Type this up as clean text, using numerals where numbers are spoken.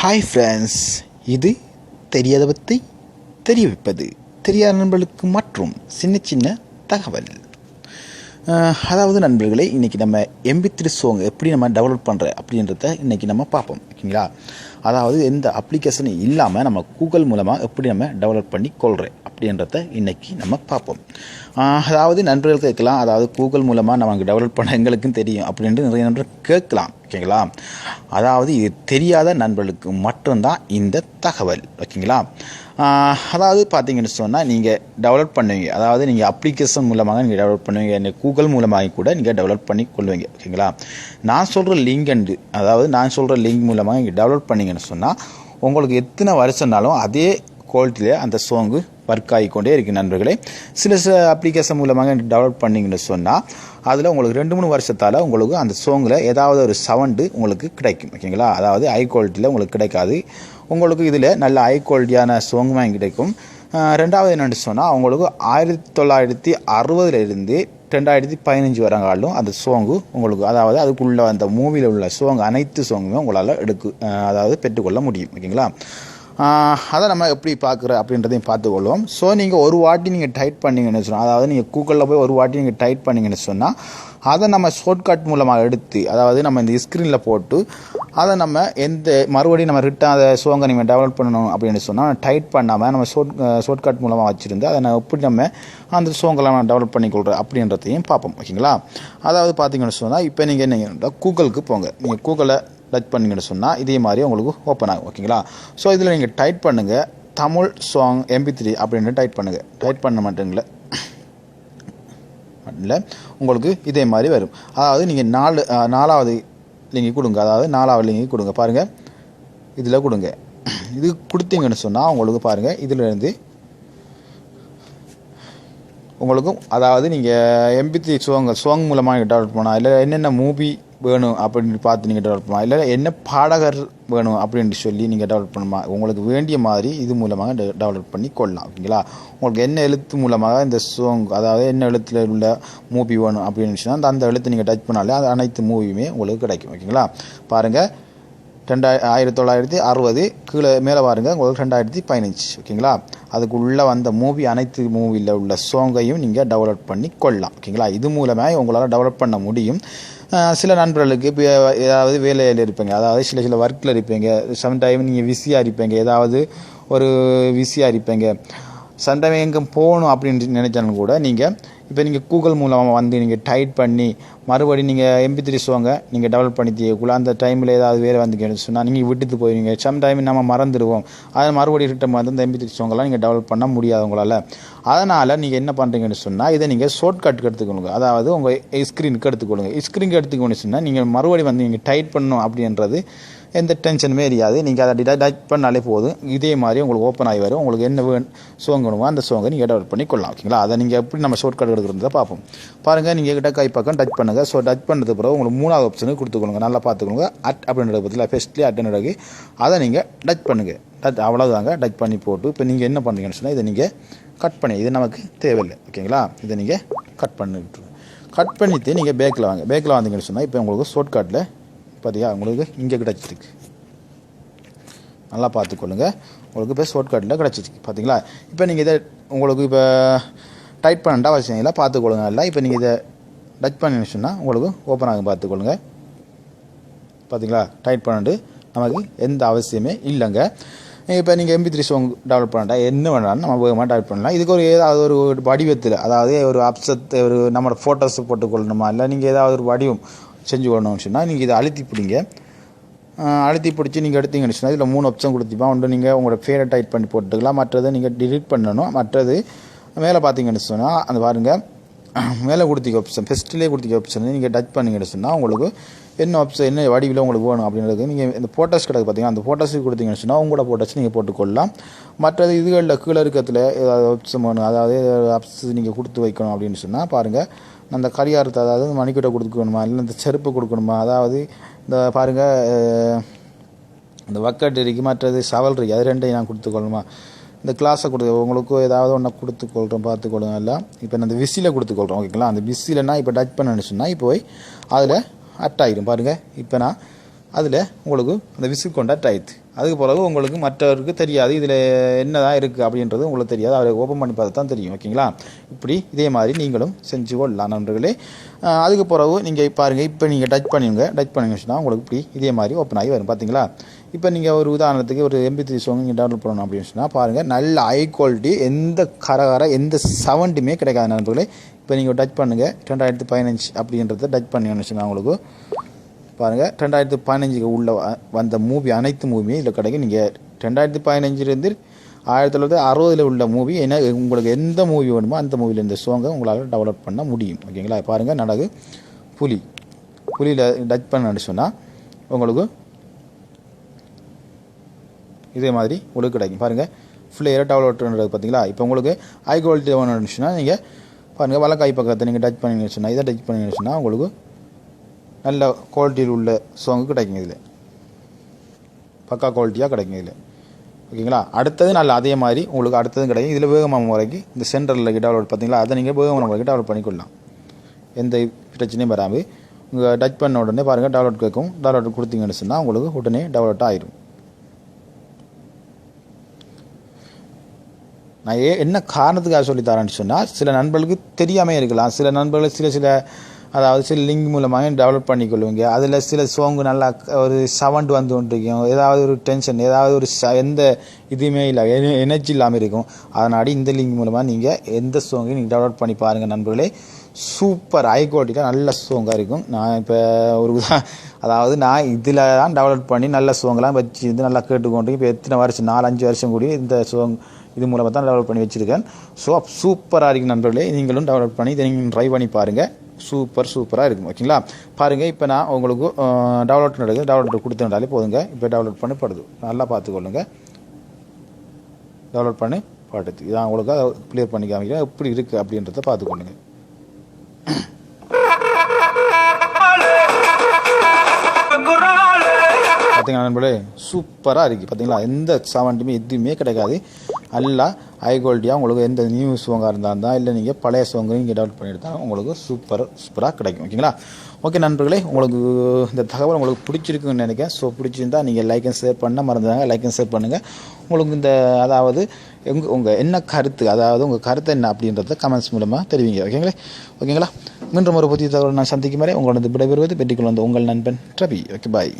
Hi friends, இது தெரியாத பற்றி தெரிய வைப்பது, தெரியாத நண்பர்களுக்கு மற்றும் சின்ன சின்ன தகவல். அதாவது நண்பர்களே, இன்றைக்கி நம்ம MP3 சாங் எப்படி நம்ம டெவலப் பண்ணுற அப்படின்றத இன்றைக்கி நம்ம பார்ப்போம். ஓகேங்களா? அதாவது எந்த அப்ளிகேஷனும் இல்லாமல் நம்ம கூகுள் மூலமாக எப்படி நம்ம டெவலப் பண்ணி கொள்கிறேன் அப்படின்றத இன்றைக்கி நம்ம பார்ப்போம். அதாவது நண்பர்கள் கேட்கலாம், அதாவது கூகுள் மூலமாக நமக்கு டெவலப் பண்ண எங்களுக்கும் தெரியும் அப்படின்ட்டு நிறைய நண்பர்கள் கேட்கலாம். ஓகேங்களா? அதாவது இது தெரியாத நண்பர்களுக்கு மட்டும்தான் இந்த தகவல். ஓகேங்களா? அதாவது பார்த்தீங்கன்னு சொன்னால், நீங்கள் டெவலப் பண்ணுவீங்க, அதாவது நீங்கள் அப்ளிகேஷன் மூலமாக நீங்கள் டெவலப் பண்ணுவீங்க, கூகுள் மூலமாக கூட நீங்கள் டெவலப் பண்ணி கொள்வீங்க. ஓகேங்களா? நான் சொல்கிற லிங்க் மூலமாக நீங்கள் டெவலப் பண்ணிங்கன்னு சொன்னால், உங்களுக்கு எத்தனை வருஷம்னாலும் அதே குவாலிட்டியில் அந்த சாங்கு ஒர்க் ஆகிக்கொண்டே இருக்குது நண்பர்களே. சில அப்ளிகேஷன் மூலமாக டெவலப் பண்ணிங்கன்னு சொன்னால், அதில் உங்களுக்கு 2-3 வருஷத்தால் உங்களுக்கு அந்த சாங்கில் ஏதாவது ஒரு சவுண்டு உங்களுக்கு கிடைக்கும். ஓகேங்களா? அதாவது ஹை குவாலிட்டியில் உங்களுக்கு கிடைக்காது. உங்களுக்கு இதில் நல்ல ஹை குவாலிட்டியான சாங் கிடைக்கும். ரெண்டாவது என்னென்னு சொன்னால், உங்களுக்கு 1960 2015 வரங்காலும் அந்த சாங்கு உங்களுக்கு, அதாவது அதுக்குள்ள அந்த மூவியில் உள்ள சாங் அனைத்து சாங்குமே உங்களால் பெற்றுக்கொள்ள முடியும். ஓகேங்களா? அதை நம்ம எப்படி பார்க்குற அப்படின்றதையும் பார்த்துக்கொள்வோம். ஸோ நீங்கள் ஒரு வாட்டி நீங்கள் டைப் பண்ணிங்கன்னு சொன்னால், அதாவது நீங்கள் கூகுளில் போய் ஒரு வாட்டி நீங்கள் டைப் பண்ணிங்கன்னு சொன்னால், அதை நம்ம ஷார்ட்கட் மூலமாக எடுத்து, அதாவது நம்ம இந்த ஸ்க்ரீனில் போட்டு அதை நம்ம மறுபடியும் நம்ம ரிட்டன் அதை சாங்கை நீங்கள் டெவலப் பண்ணணும் அப்படின்னு சொன்னால், டைப் பண்ணாமல் நம்ம ஷார்ட்கட் மூலமாக வச்சுருந்து அதை நான் எப்படி நம்ம அந்த சாங்கெல்லாம் நான் டெவலப் பண்ணிக்கொள்கிறேன் அப்படின்றதையும் பார்ப்போம். ஓகேங்களா? அதாவது பார்த்தீங்கன்னு சொன்னால், இப்போ நீங்கள் என்ன கூகுளுக்கு போங்க. நீங்கள் கூகுளை டச் பண்ணிங்கன்னு சொன்னால் இதே மாதிரி உங்களுக்கு ஓப்பன் ஆகும். ஓகேங்களா? ஸோ இதில் நீங்கள் டைப் பண்ணுங்கள், தமிழ் சாங் MP3 அப்படின்னு டைப் பண்ணுங்கள். டைப் பண்ண மாட்டேங்கள உங்களுக்கு இதே மாதிரி வரும். அதாவது நீங்கள் நாலாவது லிங்க் கொடுங்க, அதாவது 4வது லிங்க் கொடுங்க. பாருங்கள், இதில் கொடுங்க. இது கொடுத்தீங்கன்னு சொன்னால் உங்களுக்கு பாருங்கள், இதிலேருந்து உங்களுக்கும், அதாவது நீங்கள் MP3 சாங் மூலமாக நீங்கள் டெவலப் பண்ணலாம், இல்லை என்னென்ன மூவி வேணும் அப்படின்னு பார்த்து நீங்கள் டெவலப் பண்ணலாம், இல்லை என்ன பாடகர் வேணும் அப்படின்ட்டு சொல்லி நீங்கள் டெவலப் பண்ணலாம். உங்களுக்கு வேண்டிய மாதிரி இது மூலமாக டெவலப் பண்ணி கொள்ளலாம். ஓகேங்களா? உங்களுக்கு என்ன எழுத்து மூலமாக இந்த சாங், அதாவது என்ன எழுத்தில் உள்ள மூவி வேணும் அப்படின்னு சொன்னால் அந்த எழுத்து நீங்கள் டச் பண்ணாலே அது அனைத்து மூவியுமே உங்களுக்கு கிடைக்கும். ஓகேங்களா? பாருங்கள், 1960 கீழே மேலே பாருங்கள், உங்களுக்கு 2015. ஓகேங்களா? அதுக்குள்ளே வந்த மூவி, அனைத்து மூவியில் உள்ள சாங்கையும் நீங்கள் டெவலப் பண்ணி கொள்ளலாம். ஓகேங்களா? இது மூலமாக உங்களால் டெவலப் பண்ண முடியும். சில நண்பர்களுக்கு இப்போ ஏதாவது வேலையில் இருப்பீங்க, அதாவது சில ஒர்க்கில் இருப்பீங்க, சம்டைம் நீங்கள் பிஸியாக இருப்பீங்க, ஏதாவது ஒரு பிஸியாக இருப்பீங்க, சம்டைம் எங்கே போகணும் அப்படின்னு நினைச்சாலும் கூட நீங்கள் கூகுள் மூலமாக நீங்கள் டைப் பண்ணி மறுபடியும் நீங்கள் MP3 சாங்கை நீங்கள் டெவலப் பண்ணி தீயக்குள்ள அந்த டைமில் ஏதாவது வேலை வந்து சொன்னால் நீங்கள் விட்டுட்டு போயிருவீங்க. சம்டைம் நம்ம மறந்துடுவோம். அதை மறுபடியும் ரிட்டன் வந்து இந்த MP3 சாங்கெல்லாம் நீங்கள் டெவலப் பண்ண முடியாது உங்களால். அதனால் நீங்கள் என்ன பண்ணுறீங்கன்னு சொன்னால், இதை நீங்கள் ஷார்ட்கட்டுக்கு எடுத்துக்கொள்ளுங்க, அதாவது உங்கள் ஸ்க்ரீனுக்கு எடுத்துக்கொள்ளுங்க. ஸ்க்ரீனுக்கு எடுத்துக்கொண்டு சொன்னால் நீங்கள் மறுபடியும் நீங்கள் டைப் பண்ணணும் அப்படின்றது எந்த டென்ஷனுமே தெரியாது. நீங்கள் அதை டைப் பண்ணாலே போதும், இதே மாதிரி உங்களுக்கு ஓப்பன் ஆகி வரும். உங்களுக்கு என்ன சாங் வேணுமோ அந்த சாங்கை நீங்கள் டெவலப் பண்ணி கொள்ளலாம். ஓகேங்களா? அதை நீங்கள் எப்படி நம்ம ஷார்ட்கட் எடுக்கிறத பார்ப்போம். பாருங்கள், நீங்கள் கிட்ட கை பக்கம் டச் பண்ணுங்கள். ஸோ டச் பண்ணுறது பிறகு உங்களுக்கு 3வது ஆப்ஷனுக்கு கொடுத்துக்கொள்ளுங்க. நல்லா பார்த்துக்கொள்ளுங்க. அப்படின்ற பற்றியில் ஃபஸ்ட்லி அட்டனடகு அதை நீங்கள் டச் பண்ணுங்கள். அவ்வளோதாங்க. டச் பண்ணி போட்டு இப்போ நீங்கள் என்ன பண்ணுறீங்கன்னு சொன்னால், இதை நீங்கள் கட் பண்ணி, இது நமக்கு தேவையில்லை. ஓகேங்களா? இதை நீங்கள் கட் பண்ணிவிட்டு கட் பண்ணிவிட்டு நீங்கள் பேக்கில் வந்தீங்கன்னு சொன்னால், இப்போ உங்களுக்கு ஷார்ட்கட்டில் பார்த்தியா உங்களுக்கு இங்கே கிடச்சிருக்கு. நல்லா பார்த்துக்கொள்ளுங்க. உங்களுக்கு இப்போ ஷார்ட்கட்டில் கிடச்சிருக்கு. பார்த்தீங்களா? இப்போ நீங்கள் இதை உங்களுக்கு இப்போ டைப் பண்ண அவசியம் இல்லை, பார்த்துக்கொள்ளுங்க. இல்லை இப்போ நீங்கள் இதை டச் பண்ணின்னு சொன்னால் உங்களுக்கு ஓப்பன் ஆகும். பார்த்துக்கொள்ளுங்க. பார்த்தீங்களா? டைப் பண்ணிட்டு நமக்கு எந்த அவசியமே இல்லைங்க. இப்போ நீங்கள் MP3 சாங் டெவலப் பண்ணிட்டா என்ன வேணாலும் நம்ம வேகமாக டெவலப் பண்ணலாம். இதுக்கு ஏதாவது ஒரு வடிவத்தில், அதாவது ஒரு நம்மளோட ஃபோட்டோஸ் போட்டுக்கொள்ளணுமா, இல்லை நீங்கள் ஏதாவது ஒரு வடிவம் செஞ்சு கொள்ளணும்னு சொன்னால் நீங்கள் இதை அழுத்தி பிடிச்சி நீங்கள் எடுத்தீங்கன்னு சொன்னால் இதில் 3 ஆப்ஷன் கொடுத்துப்பா. ஒன்று நீங்கள் உங்களோட பேரை டைப் பண்ணி போட்டுக்கலாம், மற்றது நீங்கள் டிலீட் பண்ணணும், மற்றது மேலே பார்த்தீங்கன்னு சொன்னால் அந்த பாருங்கள் மேலே கொடுத்திக்க ஆப்ஷன், ஃபஸ்ட்லேயே கொடுத்திக்க ஆப்ஷன் நீங்கள் டச் பண்ணிங்கன்னு சொன்னால் உங்களுக்கு என்ன ஆப்ஷன், என்ன வடிவில் உங்களுக்கு வேணும் அப்படின்றது நீங்கள் இந்த ஃபோட்டோஸ் கிடக்கு பார்த்தீங்கன்னா அந்த ஃபோட்டோஸுக்கு கொடுத்தீங்கன்னு சொன்னால் உங்களோட ஃபோட்டோஸ் நீங்கள் போட்டுக்கொள்ளலாம். மற்றது இதுகளில் கீழே இருக்கிறதுல ஏதாவது ஆப்ஷன் வேணும், அதாவது ஆப்ஷன் நீங்கள் கொடுத்து வைக்கணும் அப்படின்னு சொன்னால் பாருங்கள், அந்த கடிகாரத்தை, அதாவது மணிக்கிட்ட கொடுக்கணுமா, இல்லை இந்த செருப்பு கொடுக்கணுமா, அதாவது இந்த பாருங்கள் இந்த வக்கட் இருக்கு, மற்றது சவல் இருக்குது, அது ரெண்டையும் நான் கொடுத்துக்கொள்ளணுமா, இந்த கிளாஸை உங்களுக்கு ஏதாவது ஒன்று கொடுத்துக்கொள்கிறோம், பார்த்துக்கொள்ளுங்க. எல்லாம் இப்போ நான் அந்த விசியில் கொடுத்துக்கொள்கிறோம். ஓகேங்களா? அந்த விசிலனா இப்போ டச் பண்ணணுன்னு சொன்னால் இப்போ போய் அதில் அட் ஆகிடும். பாருங்கள், இப்போ நான் அதில் உங்களுக்கு அந்த விசில் கொண்டு அட் ஆகிடுது. அதுக்கு பிறகு உங்களுக்கு மற்றவருக்கு தெரியாது இதில் என்னதான் இருக்குது அப்படின்றது உங்களுக்கு தெரியாது, அவரை ஓப்பன் பண்ணி பார்த்து தான் தெரியும். ஓகேங்களா? இப்படி இதே மாதிரி நீங்களும் செஞ்சு கொள்ளலாம் நண்பர்களே. அதுக்கு பிறகு நீங்கள் பாருங்கள், இப்போ நீங்கள் டச் பண்ணிங்கன்னா உங்களுக்கு இப்படி இதே மாதிரி ஓப்பன் ஆகி வரும். பார்த்தீங்களா? இப்போ நீங்கள் ஒரு உதாரணத்துக்கு ஒரு MP3 சாங் நீங்கள் டவுன்லோட் பண்ணணும் அப்படின்னு சொன்னால் பாருங்கள், நல்ல ஹை குவாலிட்டி, எந்த எந்த சவுண்டுமே கிடைக்காது நண்பர்களே. இப்போ நீங்கள் டச் பண்ணுங்கள் 2015 அப்படின்றத டச் பண்ணிங்கன்னு சொன்னால் உங்களுக்கு பாருங்கள் 2015 உள்ள வந்த மூவி அனைத்து மூவியுமே இதில் கிடைக்கும். நீங்கள் 2015 1960 உள்ள மூவி என்ன உங்களுக்கு எந்த மூவி வேணுமோ அந்த மூவியில் இந்த சாங்கை உங்களால் டவுன்லோட் பண்ண முடியும். ஓகேங்களா? பாருங்கள், நடகு புலியில் டச் பண்ணு சொன்னால் உங்களுக்கு இதே மாதிரி உங்களுக்கு கிடைக்கும். பாருங்கள், ஃபுல்லாக டவுன்லோட் பண்ணுறது பார்த்தீங்களா? இப்போ உங்களுக்கு ஹை குவாலிட்டி வேணும்னு சொன்னால் நீங்கள் பாருங்கள், வலக்காய் பக்கத்தை நீங்கள் டச் பண்ணிங்கன்னு சொன்னால் இதை டச் பண்ணிங்கன்னு சொன்னால் உங்களுக்கு நல்ல குவாலிட்டியில் உள்ள சாங்கு கிடைக்கும். இதில் பக்கா குவாலிட்டியாக கிடைக்கும் இதில். ஓகேங்களா? அடுத்தது நல்ல அதே மாதிரி உங்களுக்கு அடுத்ததும் கிடைக்கும். இதில் வேகமான முறைக்கு இந்த சென்டரில் டவுன்லோட் பார்த்தீங்களா, அதை நீங்கள் வேகமான முறைக்கு டவுன்லோட் பண்ணிக்கொள்ளலாம். எந்த பிரச்சனையும் வராமல் உங்கள் டச் பண்ண உடனே பாருங்கள் டவுன்லோட் கேட்கும். டவுன்லோட் கொடுத்தீங்கன்னு சொன்னால் உங்களுக்கு உடனே டவுன்லோட் ஆகிடும். நான் என்ன காரணத்துக்காக சொல்லித்தரேன்னு சொன்னால், சில நண்பர்களுக்கு தெரியாமல் இருக்கலாம். சில நண்பர்கள் சில அதாவது சில லிங்க் மூலமாக டெவலப் பண்ணிக்கொள்ளுவீங்க. அதில் சில சாங்கு நல்லா ஒரு சவுண்ட் வந்து கொண்டிருக்கும், ஏதாவது ஒரு டென்ஷன், ஏதாவது ஒரு எந்த இதுவுமே இல்லை, எனர்ஜி இல்லாமல் இருக்கும். அதனாடி இந்த லிங்க் மூலமாக நீங்கள் எந்த சாங்கையும் நீங்கள் டெவலப் பண்ணி பாருங்கள் நண்பர்களே. சூப்பர் ஹை குவாலிட்டியில் நல்ல சாங்காக இருக்கும். நான் இப்போ அதாவது நான் இதில் தான் டெவலப் பண்ணி நல்ல சாங்கெலாம் வச்சு நல்லா கேட்டுக்கொண்டு இப்போ எத்தனை வருஷம் 4-5 வருஷம் கூடி இந்த சாங் இது மூலமாக தான் டெவலப் பண்ணி வச்சுருக்கேன். ஸோ சூப்பராக இருக்கும் நண்பர்களே. நீங்களும் டெவலப் பண்ணி இதை நீங்கள் ட்ரை பண்ணி பாருங்கள். சூப்பராக இருக்கும். ஓகேங்களா? பாருங்கள், இப்போ நான் உங்களுக்கு டவுன்லோட் கொடுத்துட்டாலே போதுங்க. இப்போ டவுன்லோட் பண்ணி படுது, நல்லா பார்த்துக்கொள்ளுங்க. டவுன்லோட் பண்ணி பாடுது, இதான் உங்களுக்கு கிளியர் பண்ணி காமிக்கிறேன் எப்படி இருக்குது அப்படின்றத பார்த்துக்கொள்ளுங்க. பார்த்தீங்களா நண்பர்களே, சூப்பராக இருக்குது. பார்த்தீங்களா? எந்த சவுண்டுமே எதுவுமே கிடைக்காது. நல்லா ஹை குவாலிட்டியாக உங்களுக்கு எந்த நியூ சாங்காக இருந்தால் இல்லை நீங்கள் பழைய சாங்கையும் நீங்கள் டெவலப் பண்ணியிருந்தாலும் உங்களுக்கு சூப்பராக கிடைக்கும். ஓகேங்களா? ஓகே நண்பர்களே, உங்களுக்கு இந்த தகவல் உங்களுக்கு பிடிச்சிருக்குன்னு நினைக்கிறேன். ஸோ பிடிச்சிருந்தால் நீங்கள் லைக் அண்ட் ஷேர் பண்ண மறந்துடாங்க. லைக் அண்ட் ஷேர் பண்ணுங்கள். உங்களுக்கு இந்த அதாவது உங்கள் என்ன கருத்து, அதாவது உங்கள் கருத்து என்ன அப்படின்றத கமெண்ட்ஸ் மூலமாக தெரிவிங்க. ஓகேங்களா? மீண்டும் ஒரு புதிய தகவல் நான் சந்திக்கும் வரை உங்களோட விடைபெறுவது பெற்றிக்கொள்ள உங்கள் நண்பன் ரவி. ஓகே, பாய்.